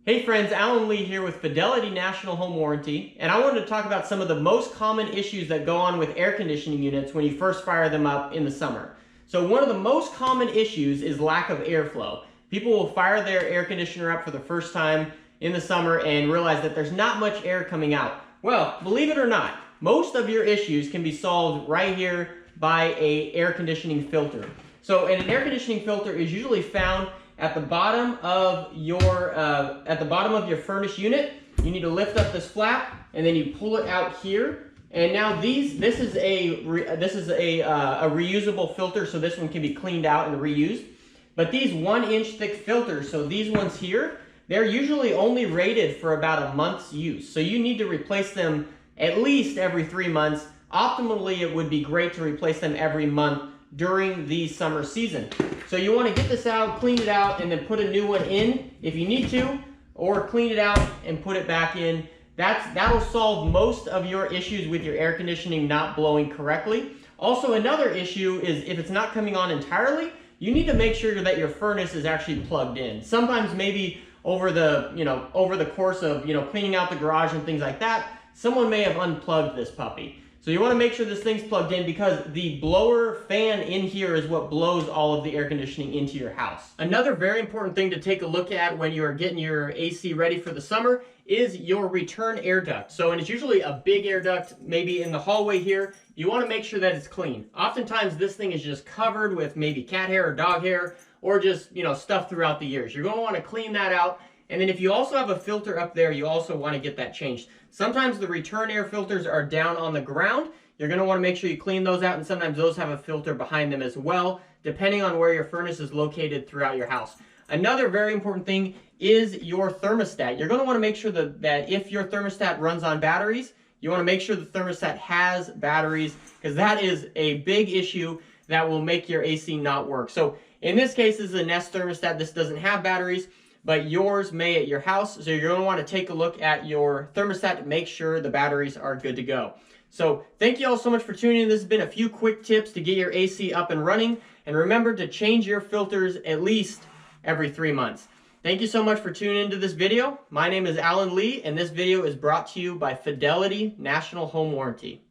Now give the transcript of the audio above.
Hey friends, Alan Lee here with Fidelity National Home Warranty, and I wanted to talk about some of the most common issues that go on with air conditioning units when you first fire them up in the summer. So one of the most common issues is lack of airflow. People will fire their air conditioner up for the first time in the summer and realize that there's not much air coming out. Well, believe it or not, most of your issues can be solved right here by an air conditioning filter. So an air conditioning filter is usually found at the bottom of your furnace unit. You need to lift up this flap and then you pull it out here. And now this is a reusable filter, so this one can be cleaned out and reused. But these 1-inch thick filters, so these ones here, they're usually only rated for about a month's use. So you need to replace them at least every 3 months. Optimally, it would be great to replace them every month during the summer season. So you want to get this out, clean it out, and then put a new one in if you need to, or clean it out and put it back in. That'll solve most of your issues with your air conditioning not blowing correctly. Also, another issue is if it's not coming on entirely, you need to make sure that your furnace is actually plugged in. Sometimes maybe over the course of cleaning out the garage and things like that, someone may have unplugged this puppy. So you want to make sure this thing's plugged in because the blower fan in here is what blows all of the air conditioning into your house. Another very important thing to take a look at when you are getting your AC ready for the summer is your return air duct. So, and it's usually a big air duct, maybe in the hallway here. You want to make sure that it's clean. Oftentimes this thing is just covered with maybe cat hair or dog hair or just, stuff throughout the years. You're going to want to clean that out. And then if you also have a filter up there, you also want to get that changed. Sometimes the return air filters are down on the ground. You're going to want to make sure you clean those out, and sometimes those have a filter behind them as well, depending on where your furnace is located throughout your house. Another very important thing is your thermostat. You're going to want to make sure that if your thermostat runs on batteries, you want to make sure the thermostat has batteries, because that is a big issue that will make your AC not work. So in this case, this is a Nest thermostat. This doesn't have batteries, but yours may at your house. So you're going to want to take a look at your thermostat to make sure the batteries are good to go. So thank you all so much for tuning in. This has been a few quick tips to get your AC up and running. And remember to change your filters at least every 3 months. Thank you so much for tuning into this video. My name is Alan Lee, and this video is brought to you by Fidelity National Home Warranty.